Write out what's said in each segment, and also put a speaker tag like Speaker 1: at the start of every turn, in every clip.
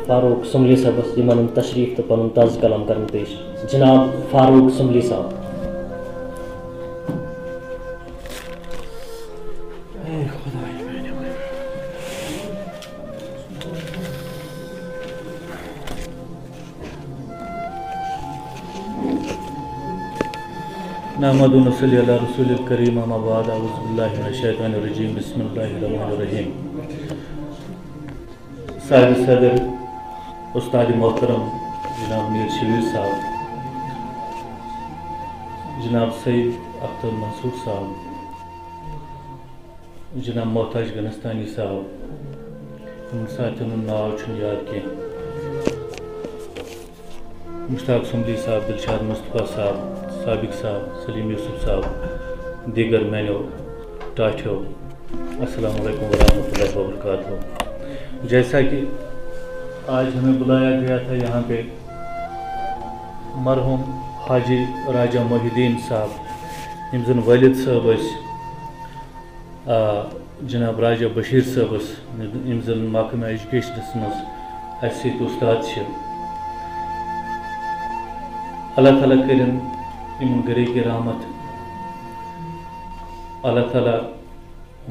Speaker 1: فاروق سملی صاحبس یمن تشریف تو پن تازہ کلام کرن پیش جناب فاروق سملی صاحب.
Speaker 2: نحمد و نصلی علی رسول الکریم اما بعد اعوذ باللہ من الشیطان الرجیم بسم اللہ الرحمن الرحیم. صاحب صدر استاد محترم جناب میر شبیر صاحب، جناب سید اختر منصور صاحب، جناب محتاج گنستانی صاحب، ان ساتھیوں ناو چھن یاد کی، مشتاق سملی صاحب، دلشاد مصطفیٰ صاحب، سابق صاحب، سلیم یوسف صاحب، دیگر مینو ٹاٹھیو، السلام علیکم ورحمۃ اللہ وبرکاتہ. جیسا کہ آج ہمیں بلایا گیا تھا یہاں پہ مرحوم حاجی راجہ محی الدین صاحب یم زن والد صاحب جناب راجہ بشیر صاحب یم زن محکمہ ایجوکیشنس مز اس سۭتۍ استاد چھ. اللہ تعالیٰ کرن یمن گرے کی رحمت، اللہ تعالیٰ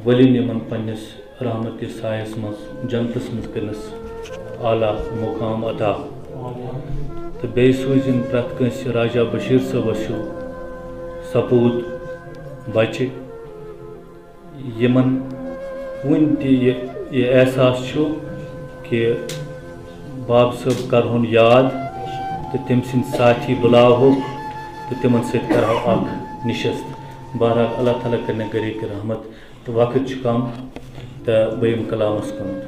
Speaker 2: ولین یمن پنس رحمت کے سایس مز جنتس مز کرنس اعلیٰ مقام عطا، تو بیٚیہِ سوٗزِن پرٛٮ۪تھ کٲنٛسہِ راجہ بشیر صٲبس ہیوٗ سپوٗت بچہِ یمن وُنہِ تہِ یہِ احساس چھُ کہ باب صٲب کرہون یاد تہٕ تٔمۍ سٕنٛدۍ ساتھی بُلاوہوکھ تہٕ تِمن سۭتۍ کرہو اکھ نشست. بہرحال اللہ تعالیٰ کرنہِ گرے کی رحمت تہٕ وقت چھُ کم تہٕ بہٕ یِمہٕ کلامس کُن.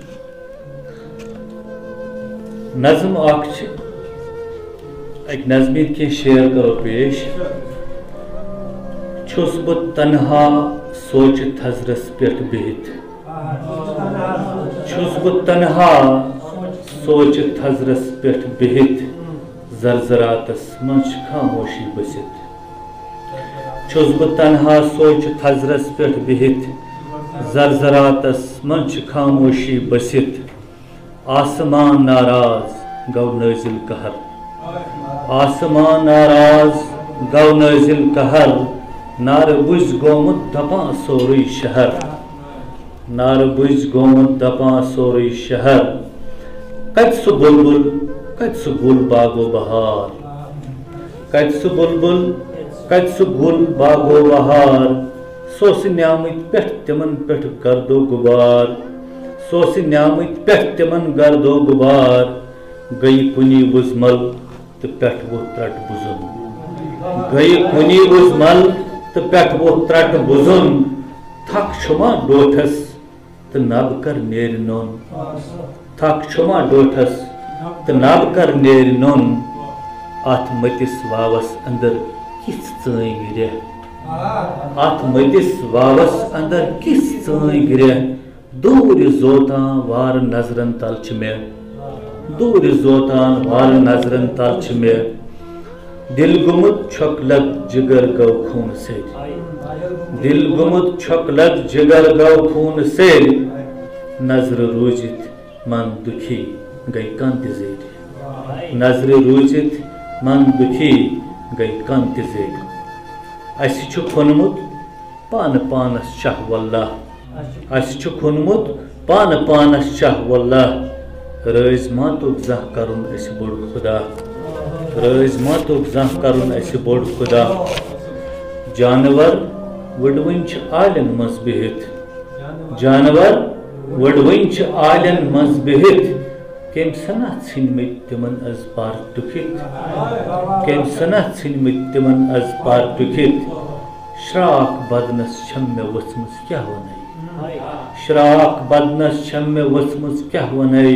Speaker 2: نظم اکھ چھِ، اکہِ نظمہِ کینٛہہ شعر کرو پیش. چھُس بہٕ تنہا سوچہِ تھزرس پٮ۪ٹھ بِہِتھ، چھُس بہٕ تنہا سوچہِ تھزرس پٮ۪ٹھ بِہِتھ، زرزراتس منٛز چھِ خاموشی بٔسِتھ. چھُس بہٕ تنہا سوچہِ تھزرس پٮ۪ٹھ بِہِتھ، زرزراتس منٛز چھِ خاموشی بٔسِتھ. آسمان ناراض گو نٲزِل قہر، آسمان ناراض گو نٲزِل قہر، نارٕ بُزۍ گوٚمُت دپان سورُے شہر، نارٕ بُزۍ گوٚمُت دپان سورُے شہر. کتہِ سُہ بُلبُل کتہِ سُہ گُل باغو بہار، کتہِ سُہ بُلبُل کتہِ سُہ گُل باغو بہار. سُہ اوس نیامٕتۍ پٮ۪ٹھ تِمن پٮ۪ٹھ گردو غبار، سُہ اوس نیامٕتۍ پٮ۪ٹھ تِمن گردو غبار. گٔیہِ کُنی وُزمل تہٕ پٮ۪ٹھ ووٚتھ ترٛٹہٕ بُزُن، گٔیہِ کُنی وُزمل تہٕ پٮ۪ٹھ ووٚتھ ترٛٹہٕ بُزُن. تھکھ چھُما ڈوٹھس تہٕ نبہٕ کر نیرِ نوٚن، تھکھ چھُما ڈوٹھس تہٕ نبہٕ کر نیرِ نوٚن. اتھ مٔتِس واوس اندر کِژھ ژٲنٛگۍ رٮ۪ہہ، اتھ مٔتِس واوس اندر کِژھ ژٲنٛگۍ رٮ۪ہہ. دوٗرِ زوتان وارٕ نظرن تل چھِ مےٚ، دوٗرِ زوتان وارٕ نظرن تل چھِ مےٚ. دل گوٚمُت چھۄکہٕ جگر گوٚو خوٗنہٕ سۭتۍ، دل گوٚمُت چھۄکہٕ جگر گوٚو خوٗنہٕ سۭتۍ. نظرٕ روٗزِتھ من دُکھی گٔے کن تہِ زیٖٹھ، نظرِ روٗزِتھ من دُکھی گٔے کن تہِ زیٖٹھ. اَسہِ چھُ کھوٚنمُت پانہٕ پانس شاہ واللہ، اَسہِ چھُ کھوٚنمُت پانہٕ پانس شاہ واللہ. رٲزۍ ماتُک زانٛہہ کرُن اَسہِ بوٚڑ خدا، رٲزۍ ماتُک زانٛہہ کرُن اَسہِ بوٚڑ خدا. جانور وٕڑوٕنۍ چھِ آلٮ۪ن منٛز بِہِتھ، جانور وٕڑوٕنۍ چھِ آلٮ۪ن منٛز بِہِتھ. کٔمۍ سنا ژھٕنۍمٕتۍ تِمن از پار ٹُکِتھ، کٔمۍ سنا ژھٕنۍمٕتۍ تِمن از پار ٹُکِتھ. شراکھ بدنس چھم مےٚ ؤژھمٕژ کیٛاہ وَنَے، شراکھ بدنس چھم مےٚ ؤژھمٕژ کیٛاہ وَنَے.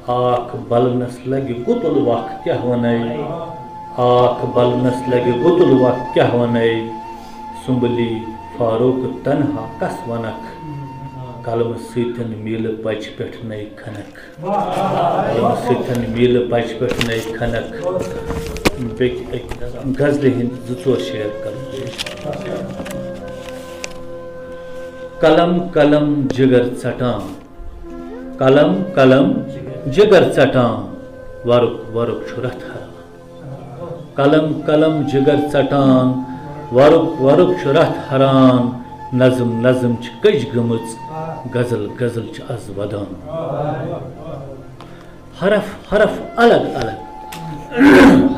Speaker 2: آکھ بلنس لگہِ گُتُل وکھ کیٛاہ وَنَے، آکھ بلنس لگہِ گُتُل وکھ کیٛاہ وَنَے. سُمبلی فاروق تنہا کس وَنکھ، قلمہٕ سۭتٮ۪ن میٖلہٕ پچہِ پٮ۪ٹھ نَے کھنکھ، قلمہٕ سۭتٮ۪ن میٖلہٕ پچہِ پٮ۪ٹھ نَے کھنکھ. بیٚیہِ غزلہِ ہٕنٛدۍ 2-4 شعر کرو پیش. قلم قلم جگر ژٹان، قلم قلم جگر ژٹان ورق ورق چھُ رتھ ہران قلم قلم جگر ژٹان ورق ورق چھُ رتھ ہران نظم نظم چھِ کٔج گٔمٕژ غزل غزل چھِ آز ودان حرف حرف الگ الگ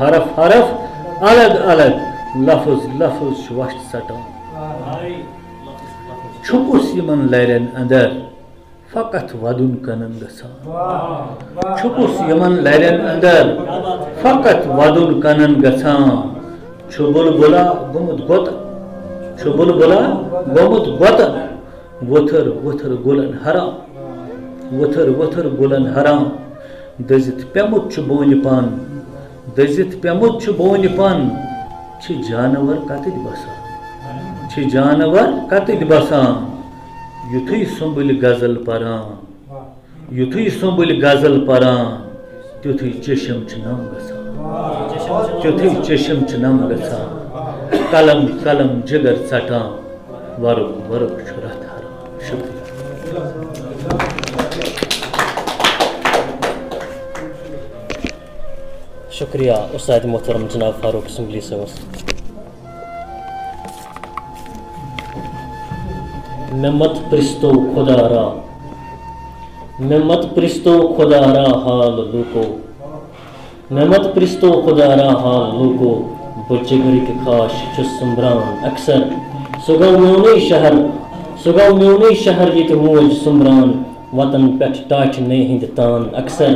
Speaker 2: حرف حرف الگ الگ لفظ لفظ چھُ وشت ژٹان چھُپُس یِمن لرٮ۪ن اندر فقط ودُن کنن گژھان چھُپُس یِمن لرٮ۪ن اندر فقط ودُن کنن گژھان چھُ بُلبُلا گوٚمُت گۄتہٕ چھُ بُلبُلا گوٚمُت گۄتہٕ وُتھر وُتھر گُلن حرام وُتھر وُتھر گُلن حرام دٔزِتھ پیوٚمُت چھُ بونہِ پن دٔزِتھ پیوٚمُت چھُ بونہِ پن چھِ جانور کتٕتھ بسان چھِ جانور کتٕتھ بسان یُتھُے سُمبٕلۍ غزل پران یُتھُے سُمبٕلۍ غزل پران تیُتھُے چشم چھُ نم گژھان تیُتھُے چشم چھُ نم گژھان قلم قلم جگر ژٹان ورق ورق چھُ رتھ ہران شکریہ
Speaker 1: شکریہ استاد محترم جناب فاروق سمبلی صٲبس مےٚ مت پرٛژھتو خۄدا را مےٚ مت پرٛژھتو خۄدا را حال لوٗکو مےٚ مت پرٛژھتو خۄدا را حال لوٗکو بہٕ جِگرٕکۍ خاش چھُس سُمبران اکثر سُہ گوٚو میونُے شہر ییٚتہِ موج سُمبران وطن پٮ۪ٹھ ٹاٹھہِ نَیہِ ہِنٛدِ تان اکثر